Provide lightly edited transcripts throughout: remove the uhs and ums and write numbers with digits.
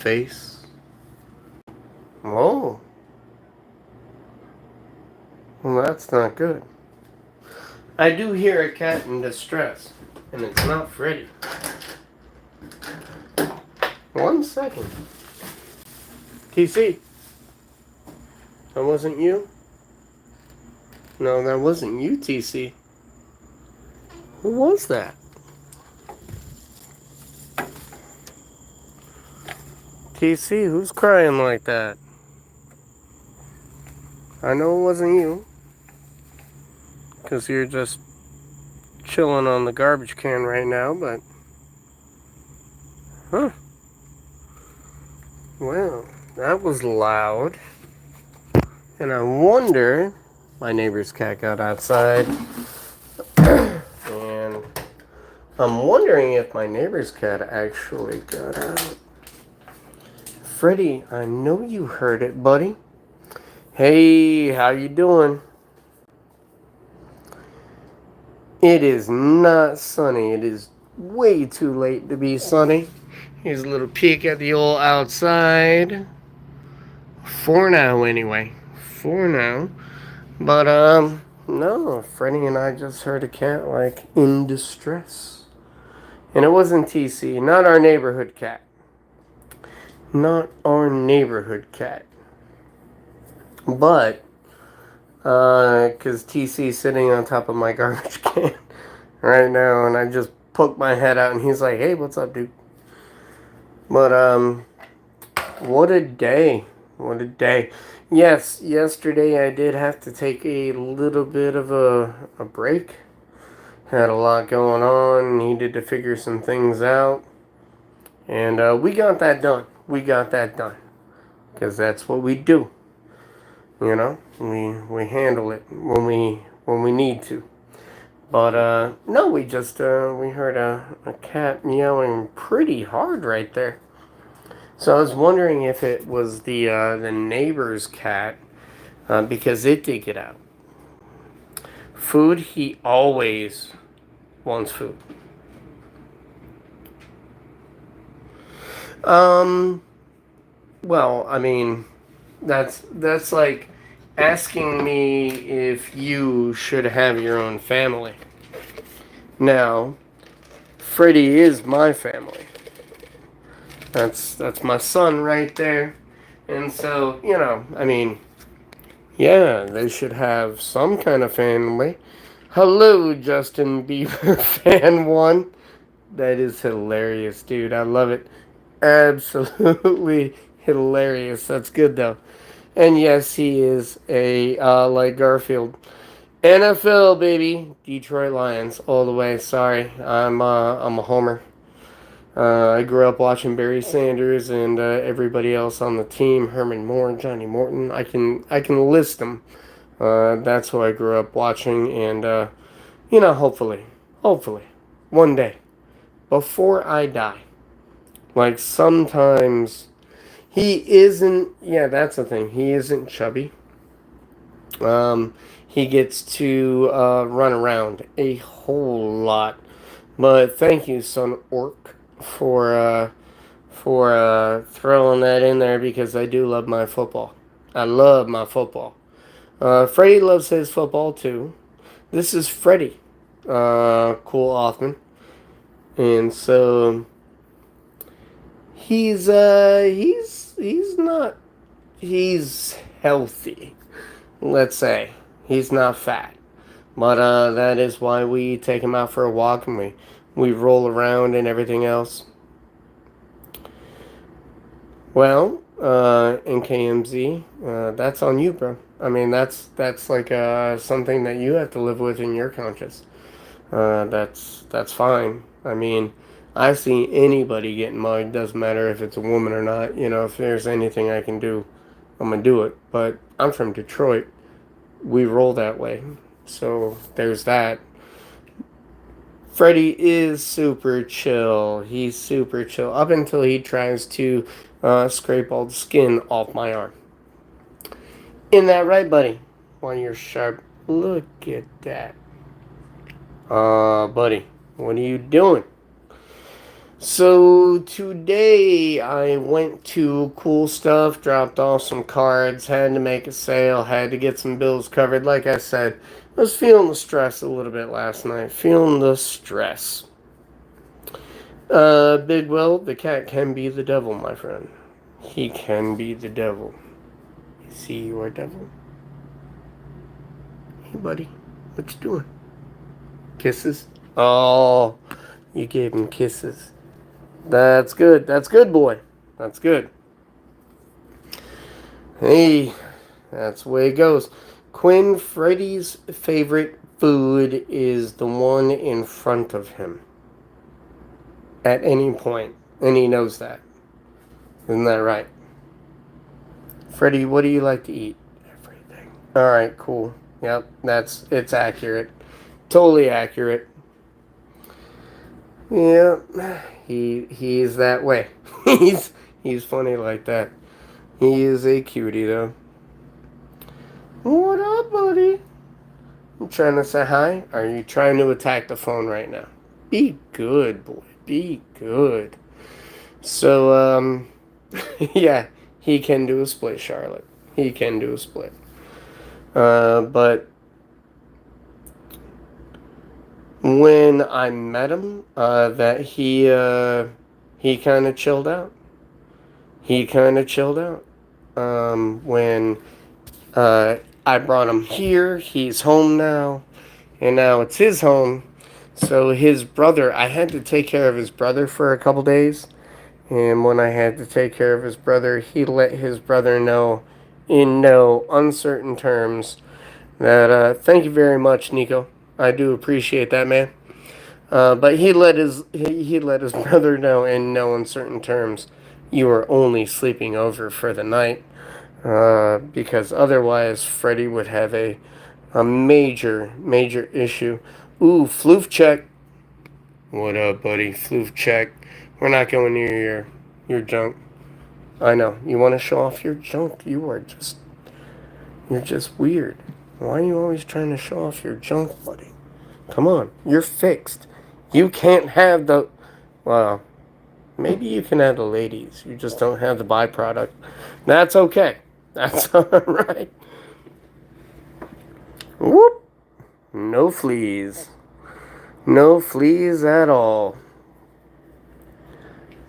face. Whoa. Well, that's not good. I do hear a cat in distress, and it's not Freddy. 1 second. TC, that wasn't you? No, that wasn't you, TC. Who was that? TC, who's crying like that? I know it wasn't you. Because you're just chilling on the garbage can right now, but... Huh. Well, that was loud. And I wonder... My neighbor's cat got outside. And I'm wondering if my neighbor's cat actually got out. Freddy, I know you heard it, buddy. Hey, how you doing? It is not sunny. It is way too late to be sunny. Here's a little peek at the old outside. For now, anyway. For now. But, no. Freddy and I just heard a cat, like, in distress. And it wasn't TC. Not our neighborhood cat. Not our neighborhood cat. But, because TC's sitting on top of my garbage can right now, and I just poked my head out, and he's like, hey, what's up, dude? But, what a day. What a day. Yes, yesterday I did have to take a little bit of a break. Had a lot going on, needed to figure some things out. And we got that done. We got that done. Because that's what we do. You know? We handle it when we need to. But, no, we heard a cat meowing pretty hard right there. So I was wondering if it was the neighbor's cat, because it did get out. Food, he always wants food. Well, I mean, that's like asking me if you should have your own family. Now, Freddy is my family. That's my son right there. And so, you know, I mean, yeah, they should have some kind of family. Hello, Justin Bieber fan one. That is hilarious, dude. I love it. Absolutely hilarious. That's good, though. And yes, he is like Garfield. NFL, baby. Detroit Lions all the way. Sorry, I'm a homer. I grew up watching Barry Sanders and everybody else on the team. Herman Moore, Johnny Morton. I can list them. That's who I grew up watching, and you know, hopefully, one day, before I die, like sometimes he isn't. Yeah, that's the thing. He isn't chubby. He gets to run around a whole lot. But thank you, son orc, for throwing that in there, because I do love my football. I love my football. Freddy loves his football too. This is Freddy, Cool Othman, and so he's not, he's healthy. Let's say he's not fat, but that is why we take him out for a walk and we roll around and everything else. Well, NKMZ, that's on you, bro. I mean, that's like something that you have to live with in your conscience. That's fine. I mean, I see anybody getting mugged. Doesn't matter if it's a woman or not. You know, if there's anything I can do, I'm gonna do it. But I'm from Detroit. We roll that way. So there's that. Freddy is super chill. He's super chill up until he tries to scrape all the skin off my arm. Isn't that right, buddy? While you're sharp. Look at that. Buddy, what are you doing? So today I went to Cool Stuff, dropped off some cards, had to make a sale, had to get some bills covered. Like I said, I was feeling the stress a little bit last night. Feeling the stress. Big Will, the cat can be the devil, my friend. He can be the devil. You see you are devil? Hey, buddy. What you doing? Kisses? Oh, you gave him kisses. That's good. That's good, boy. That's good. Hey, that's the way it goes. Quinn, Freddy's favorite food is the one in front of him at any point, and he knows that. Isn't that right? Freddy, what do you like to eat? Everything. All right, cool. Yep, it's accurate. Totally accurate. Yeah, he's that way. he's funny like that. He is a cutie though. What up, buddy? I'm trying to say hi. Are you trying to attack the phone right now? Be good, boy. Be good. So, yeah, he can do a split, Charlotte. He can do a split. But when I met him, that he kind of chilled out. He kind of chilled out. When I brought him here, he's home now, and now it's his home. So his brother, I had to take care of his brother for a couple days. And when I had to take care of his brother, he let his brother know in no uncertain terms that, thank you very much, Nico. I do appreciate that, man. But he let his brother know in no uncertain terms, you are only sleeping over for the night, because otherwise Freddy would have a major issue. Ooh, floof check. What up, buddy? Floof check. We're not going near your junk. I know. You want to show off your junk? You're just weird. Why are you always trying to show off your junk, buddy? Come on, you're fixed. You can't have the. Well, maybe you can have the ladies. You just don't have the byproduct. That's okay. That's all right. Whoop. No fleas. No fleas at all.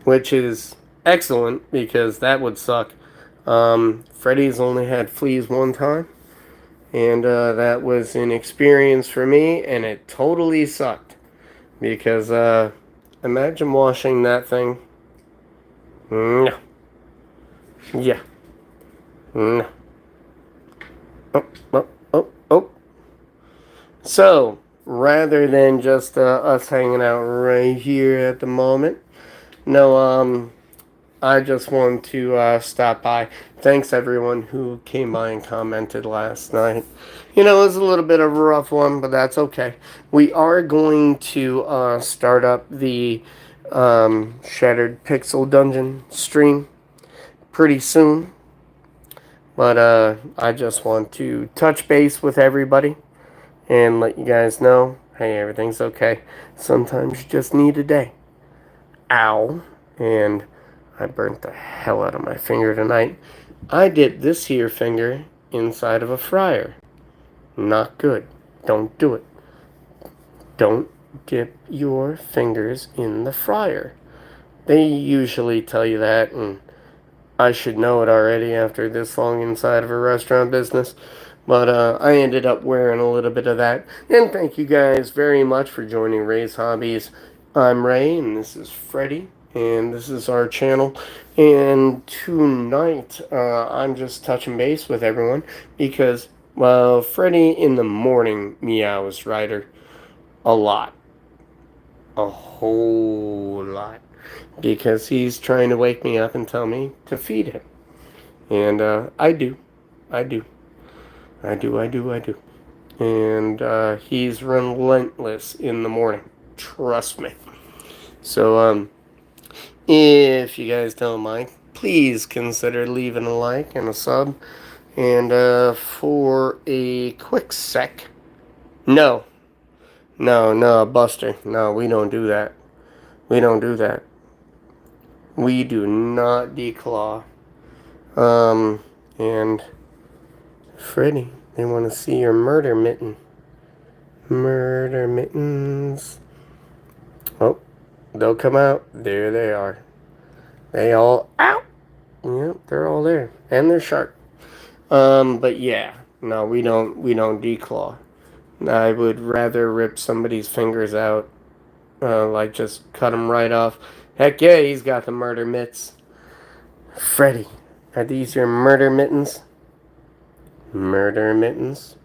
Which is excellent because that would suck. Freddy's only had fleas one time. And that was an experience for me, and it totally sucked. Because imagine washing that thing. No. Yeah. No. Oh. So, rather than just us hanging out right here at the moment, no, I just want to stop by. Thanks everyone who came by and commented last night. You know, it was a little bit of a rough one, but that's okay. We are going to start up the Shattered Pixel Dungeon stream pretty soon. But I just want to touch base with everybody and let you guys know, hey, everything's okay. Sometimes you just need a day. Ow. And I burnt the hell out of my finger tonight. I dipped this here finger inside of a fryer. Not good. Don't do it. Don't dip your fingers in the fryer. They usually tell you that, and I should know it already after this long inside of a restaurant business. But I ended up wearing a little bit of that. And thank you guys very much for joining Ray's Hobbies. I'm Ray, and this is Freddy, and this is our channel. And tonight, I'm just touching base with everyone because, well, Freddy in the morning meows, Ryder, a lot. A whole lot. Because he's trying to wake me up and tell me to feed him. And I do. And he's relentless in the morning. Trust me. So, if you guys don't mind, please consider leaving a like and a sub. And for a quick sec. No, Buster. No, we don't do that. We don't do that. We do not declaw. And Freddy, they want to see your murder mitten. Murder mittens. Oh, they'll come out. There they are. They all out. Yep, they're all there, and they're sharp. But yeah, no, we don't declaw. I would rather rip somebody's fingers out, like just cut them right off. Heck yeah, he's got the murder mitts. Freddy, are these your murder mittens? Murder mittens?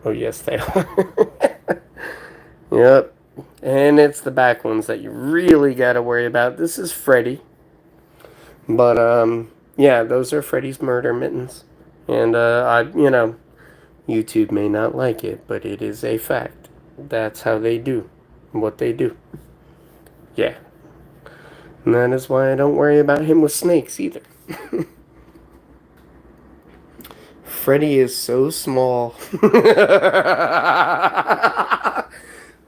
Oh yes, they are. Yep, and it's the back ones that you really gotta worry about. This is Freddy, but yeah, those are Freddy's murder mittens, and YouTube may not like it, but it is a fact. That's how they do what they do. Yeah. And that is why I don't worry about him with snakes either. Freddy is so small.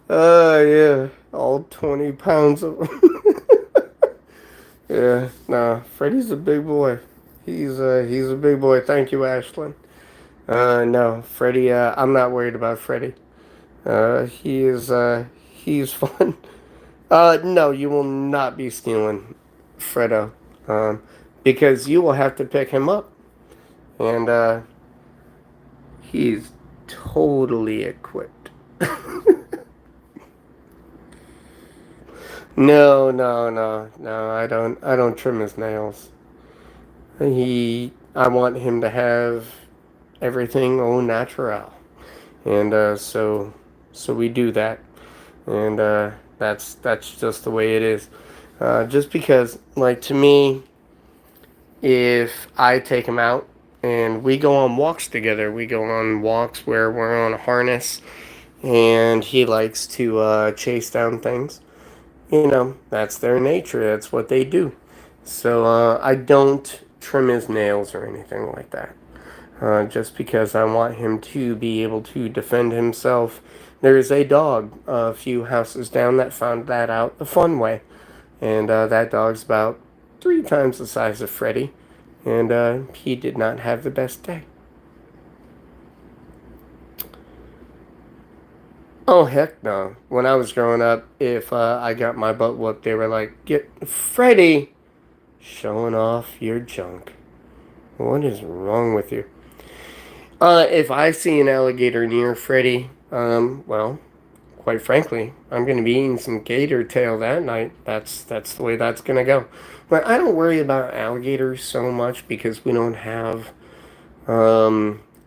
Yeah. All 20 pounds of. Yeah. Nah, Freddy's a big boy. He's a big boy. Thank you, Ashlyn. No, Freddy, I'm not worried about Freddy. He's fun. No, you will not be stealing Freddo. Because you will have to pick him up. And, he's totally equipped. No, I don't trim his nails. I want him to have everything au natural. And, so we do that. And, that's just the way it is. Just because, like, to me, if I take him out and we go on walks together, we go on walks where we're on a harness and he likes to chase down things. That's their nature. That's what they do. So I don't trim his nails or anything like that. Just because I want him to be able to defend himself. There's a dog a few houses down that found that out the fun way. And that dog's about 3 times the size of Freddy. And he did not have the best day. Oh, heck no. When I was growing up, if I got my butt whooped, they were like, "Get Freddy showing off your junk. What is wrong with you?" If I see an alligator near Freddy, well, quite frankly, I'm going to be eating some gator tail that night. That's the way that's going to go. But I don't worry about alligators so much because we don't have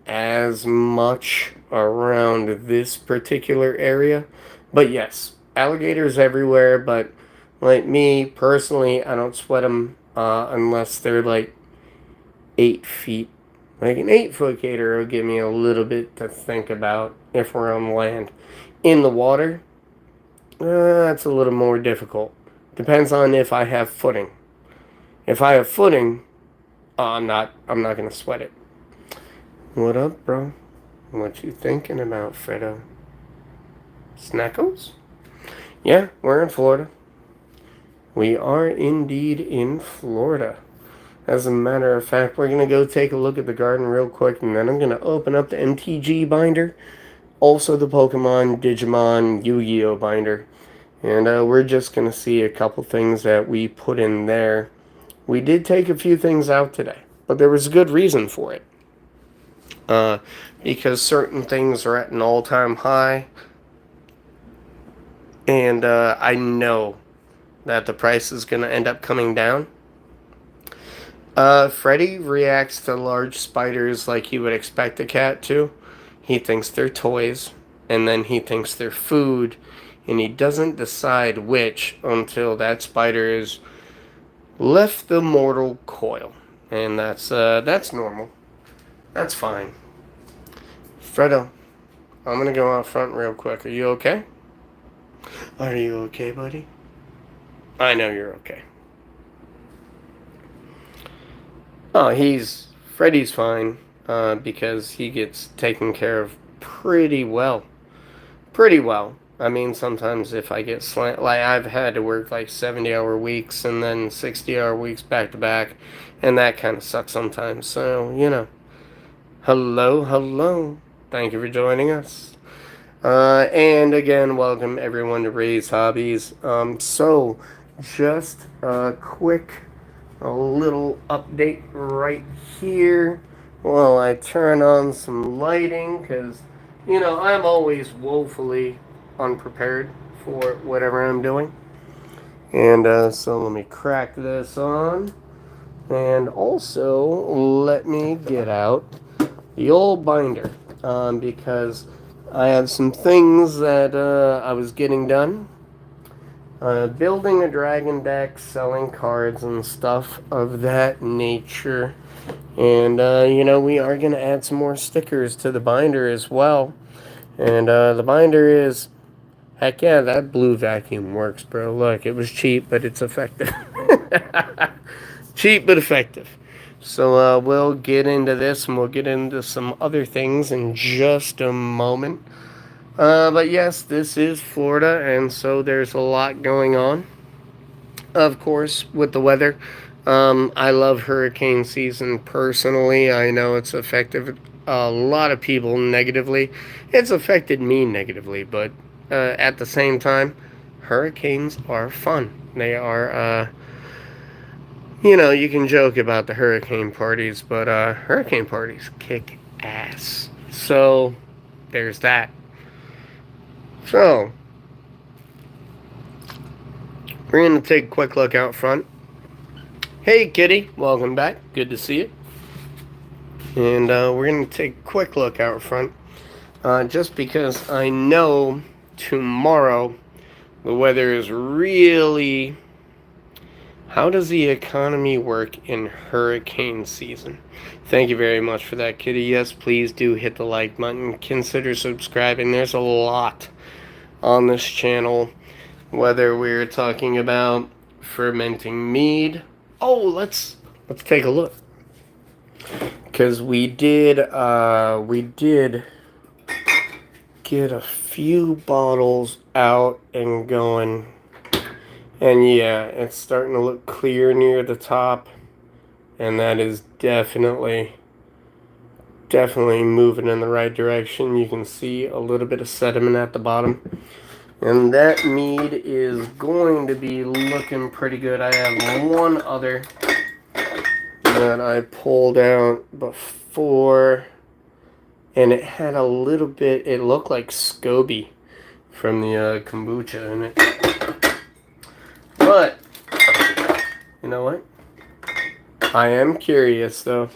as much around this particular area. But yes, alligators everywhere. But like me personally, I don't sweat them unless they're like 8 feet. Like an 8-foot gator will give me a little bit to think about if we're on land. In the water, that's a little more difficult. Depends on if I have footing. If I have footing, I'm not gonna sweat it. What up, bro? What you thinking about, Fredo? Snackles? Yeah, we're in Florida. We are indeed in Florida. As a matter of fact, we're going to go take a look at the garden real quick, and then I'm going to open up the MTG binder, also the Pokemon, Digimon, Yu-Gi-Oh binder, and we're just going to see a couple things that we put in there. We did take a few things out today, but there was a good reason for it. Because certain things are at an all-time high, and I know that the price is going to end up coming down. Freddy reacts to large spiders like you would expect a cat to. He thinks they're toys, and then he thinks they're food, and he doesn't decide which until that spider is left the mortal coil. And that's normal. That's fine. Fredo, I'm gonna go out front real quick. Are you okay? Are you okay, buddy? I know you're okay. Oh, Freddy's fine, because he gets taken care of pretty well. Pretty well. I mean, sometimes if I get like I've had to work like 70-hour weeks and then 60-hour weeks back to back, and that kind of sucks sometimes. So, hello, hello. Thank you for joining us. And again, welcome everyone to Ray's Hobbies. So, just a little update right here while I turn on some lighting because, I'm always woefully unprepared for whatever I'm doing. And so let me crack this on. And also, let me get out the old binder because I have some things that I was getting done. Building a dragon deck, selling cards and stuff of that nature. And, we are going to add some more stickers to the binder as well. And the binder is, heck yeah, that blue vacuum works, bro. Look, it was cheap, but it's effective. Cheap, but effective. So we'll get into this and we'll get into some other things in just a moment. But yes, this is Florida, and so there's a lot going on. Of course, with the weather. I love hurricane season personally. I know it's affected a lot of people negatively. It's affected me negatively, but at the same time, hurricanes are fun. They are, you can joke about the hurricane parties, but hurricane parties kick ass. So, there's that. So, we're going to take a quick look out front. Hey, Kitty. Welcome back. Good to see you. And we're going to take a quick look out front. Just because I know tomorrow the weather is really... How does the economy work in hurricane season? Thank you very much for that, Kitty. Yes, please do hit the like button. Consider subscribing. There's a lot on this channel. Whether we're talking about fermenting mead. Oh, let's take a look. Because we did get a few bottles out and going. And yeah, it's starting to look clear near the top. And that is definitely moving in the right direction. You can see a little bit of sediment at the bottom. And that mead is going to be looking pretty good. I have one other that I pulled out before. And it had a little bit, it looked like SCOBY from the kombucha in it. But, you know what? I am curious though.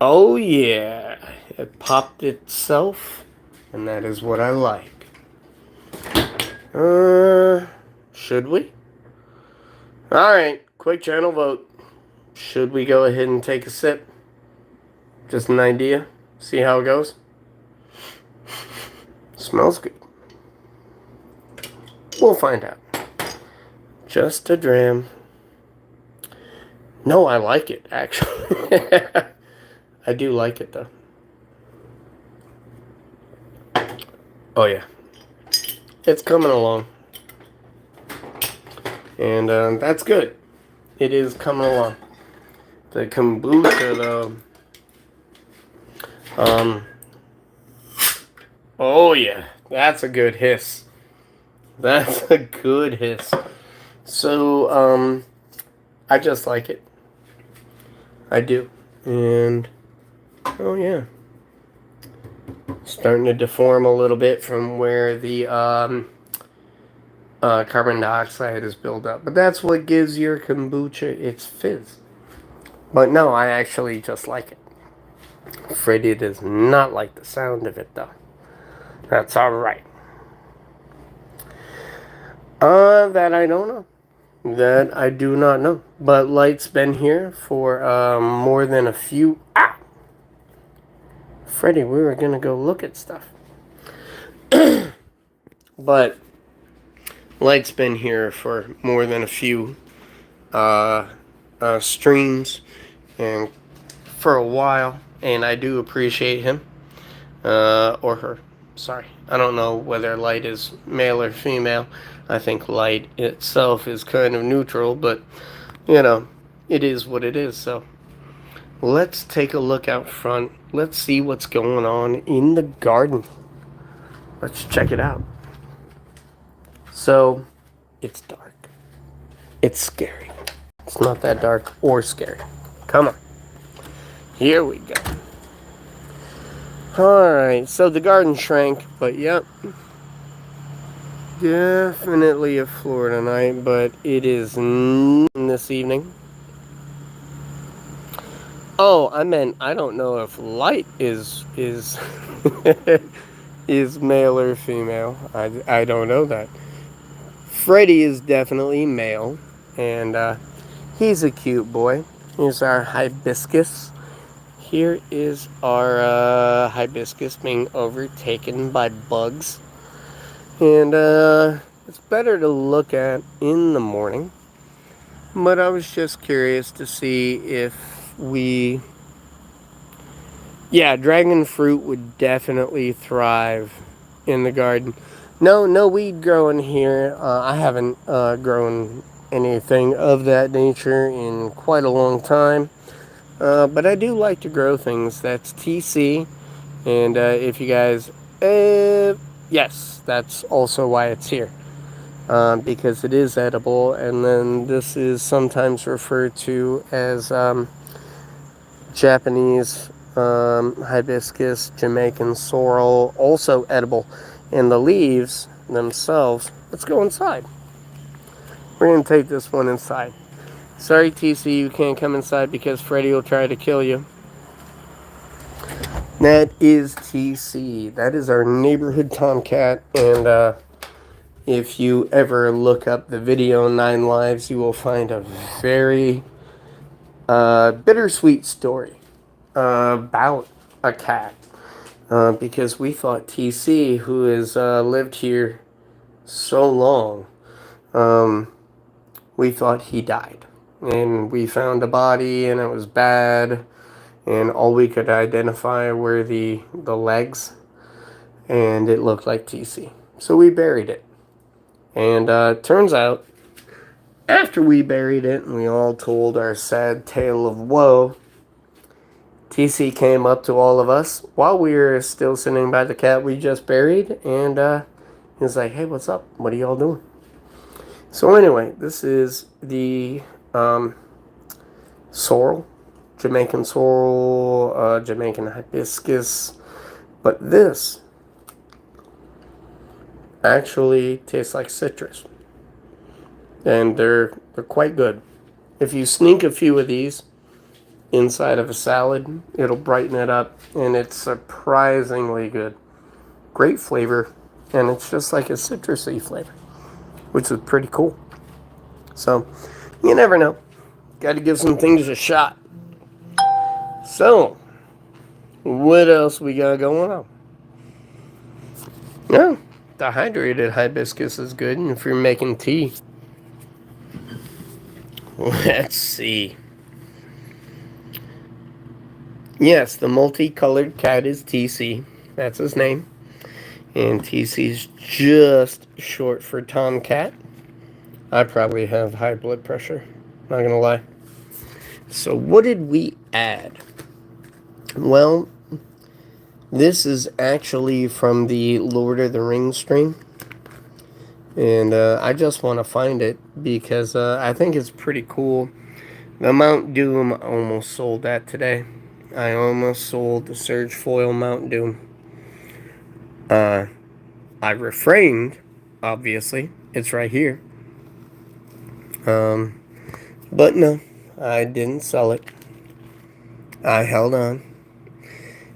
Oh yeah, it popped itself, and that is what I like. Should we? Alright, quick channel vote. Should we go ahead and take a sip? Just an idea. See how it goes. Smells good. We'll find out. Just a dram. No, I like it, actually. I do like it, though. Oh, yeah. It's coming along. And that's good. It is coming along. The kombucha, though. Oh, yeah. That's a good hiss. That's a good hiss. So, I just like it. I do. And, oh, yeah. Starting to deform a little bit from where the carbon dioxide is built up. But that's what gives your kombucha its fizz. But no, I actually just like it. Freddy does not like the sound of it, though. That's alright. That I don't know. That I do not know. But Light's been here for more than a few... Ah! Freddy, we were going to go look at stuff. But Light's been here for more than a few streams and for a while. And I do appreciate him. or her. Sorry, I don't know whether light is male or female. I think light itself is kind of neutral, but you know, it is what it is. So let's take a look out front. Let's see what's going on in the garden. Let's check it out. So it's dark. It's scary. It's not that dark or scary. Come on. Here we go. Alright, so the garden shrank, but yep. Definitely a Florida night, but it is this evening. Oh, I meant I don't know if light is is male or female. I don't know that. Freddy is definitely male, and he's a cute boy. Here's our hibiscus. Here is our hibiscus being overtaken by bugs. And it's better to look at in the morning. But I was just curious to see if we... Yeah, dragon fruit would definitely thrive in the garden. No weed growing here. I haven't grown anything of that nature in quite a long time. But I do like to grow things. That's TC. And if you guys... yes, that's also why it's here. Because it is edible. And then this is sometimes referred to as Japanese hibiscus, Jamaican sorrel, also edible. And the leaves themselves... Let's go inside. We're going to take this one inside. Sorry, TC, you can't come inside because Freddy will try to kill you. That is TC. That is our neighborhood tomcat. And if you ever look up the video 9 Lives, you will find a very bittersweet story about a cat. Because we thought TC, who has lived here so long, we thought he died. And we found a body and it was bad. And all we could identify were the legs. And it looked like TC. So we buried it. And turns out, after we buried it and we all told our sad tale of woe, TC came up to all of us while we were still sitting by the cat we just buried. And he was like, hey, what's up? What are y'all doing? So anyway, this is the sorrel. Jamaican sorrel, Jamaican hibiscus. But this actually tastes like citrus. And they're quite good. If you sneak a few of these inside of a salad, it'll brighten it up. And it's surprisingly good. Great flavor. And it's just like a citrusy flavor, which is pretty cool. So, you never know. Got to give some things a shot. So, what else we got going on? Yeah, dehydrated hibiscus is good if you're making tea. Let's see. Yes, the multicolored cat is TC. That's his name. And TC's just short for Tomcat. I probably have high blood pressure. Not gonna lie. So what did we add? Well, this is actually from the Lord of the Rings stream. And I just want to find it because I think it's pretty cool. The Mount Doom almost sold that today. I almost sold the Surge Foil Mount Doom. I refrained, obviously. It's right here. But no, I didn't sell it. I held on.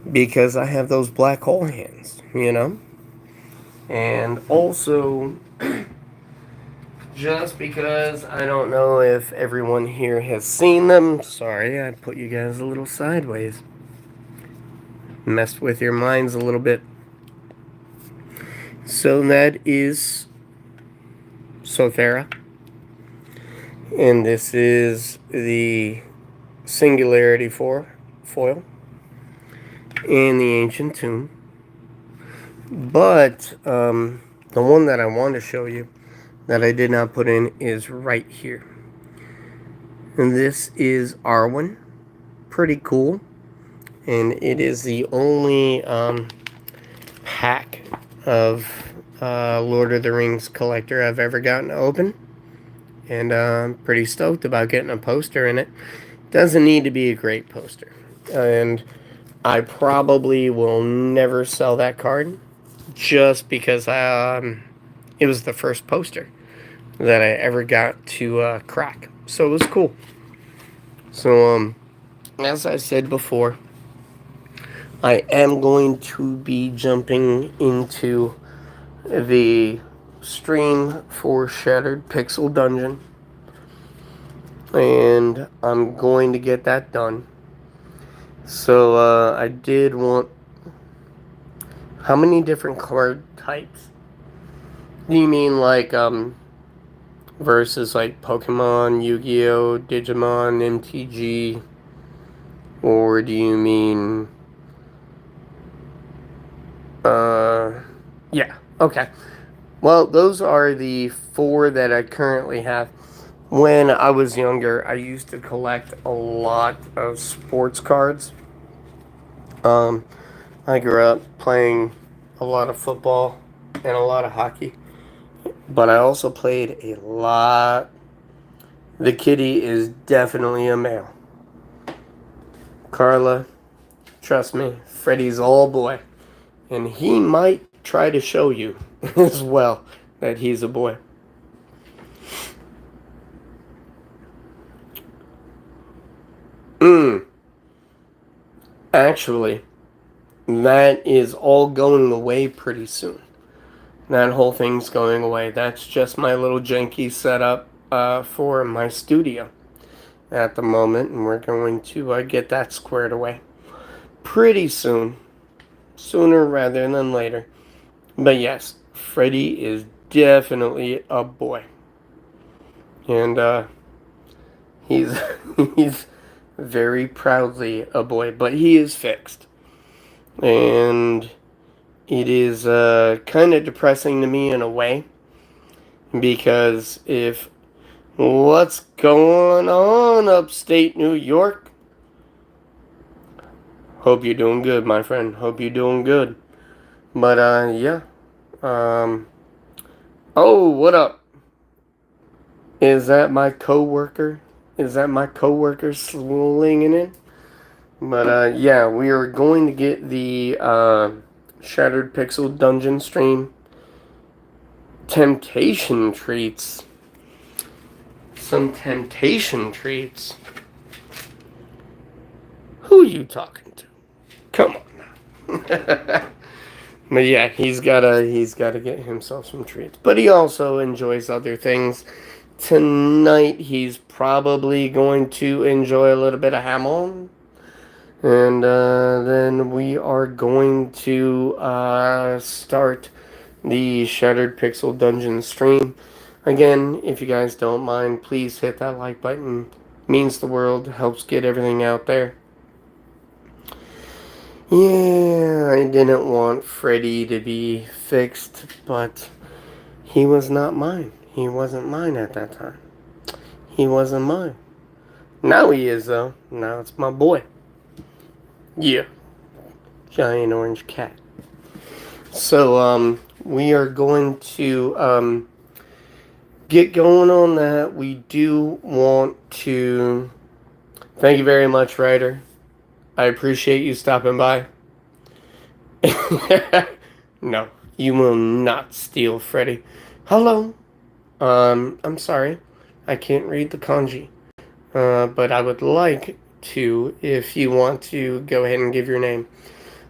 Because I have those black hole hands, you know? And also, just because I don't know if everyone here has seen them. Sorry, I put you guys a little sideways. Messed with your minds a little bit. So that is Sothera. And this is the Singularity foil in the Ancient Tomb. But the one that I want to show you that I did not put in is right here. And this is Arwen. Pretty cool. And it is the only pack of Lord of the Rings collector I've ever gotten to open. And I'm pretty stoked about getting a poster in it. Doesn't need to be a great poster. And I probably will never sell that card just because it was the first poster that I ever got to crack. So it was cool. So, as I said before, I am going to be jumping into the stream for Shattered Pixel Dungeon. And I'm going to get that done. So, I did want... How many different card types? Do you mean like, versus like Pokemon, Yu-Gi-Oh, Digimon, MTG? Or do you mean... Yeah, okay. Well, those are the 4 that I currently have. When I was younger, I used to collect a lot of sports cards. I grew up playing a lot of football and a lot of hockey. But I also played a lot. The kitty is definitely a male. Carla, trust me, Freddy's all boy. And he might try to show you as well that he's a boy. Actually, that is all going away pretty soon. That whole thing's going away. That's just my little janky setup for my studio at the moment. And we're going to get that squared away pretty soon. Sooner rather than later. But yes, Freddy is definitely a boy. And he's he's very proudly a boy, but he is fixed. And it is kind of depressing to me in a way, because if what's going on upstate New York? Hope you're doing good, my friend. Hope you're doing good. But yeah. Oh, what up? Is that my coworker? Is that my coworker slinging in? But yeah, we are going to get the Shattered Pixel Dungeon stream. Temptation treats. Some temptation treats. Who are you talking to? Come on now. But yeah, he's gotta get himself some treats. But he also enjoys other things. Tonight he's probably going to enjoy a little bit of Hamon. And then we are going to start the Shattered Pixel Dungeon stream. Again, if you guys don't mind, please hit that like button. Means the world, helps get everything out there. Yeah, I didn't want Freddy to be fixed, but he was not mine. He wasn't mine at that time. He wasn't mine. Now he is, though. Now it's my boy. Yeah. Giant orange cat. So, we are going to, get going on that. We do want to... Thank you very much, Ryder. I appreciate you stopping by. No, you will not steal Freddy. Hello. I'm sorry. I can't read the kanji. But I would like to, if you want to go ahead and give your name.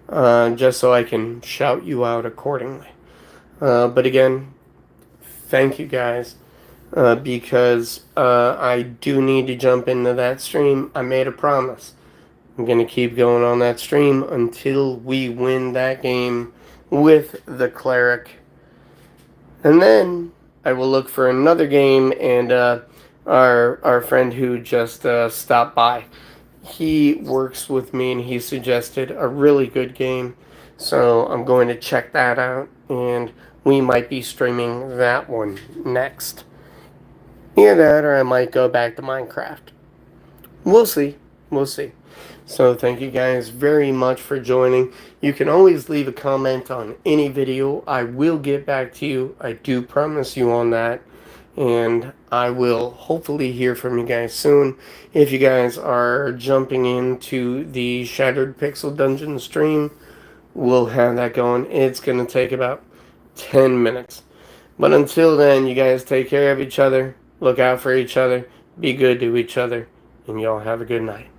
Just so I can shout you out accordingly. But again, thank you guys. Because I do need to jump into that stream. I made a promise. I'm going to keep going on that stream until we win that game with the cleric. And then I will look for another game, and our friend who just stopped by, he works with me, and he suggested a really good game So I'm going to check that out, and we might be streaming that one next. Either that, or I might go back to Minecraft. We'll see. We'll see. So thank you guys very much for joining. You can always leave a comment on any video. I will get back to you. I do promise you on that. And I will hopefully hear from you guys soon. If you guys are jumping into the Shattered Pixel Dungeon stream, we'll have that going. It's going to take about 10 minutes. But until then, you guys take care of each other. Look out for each other. Be good to each other. And y'all have a good night.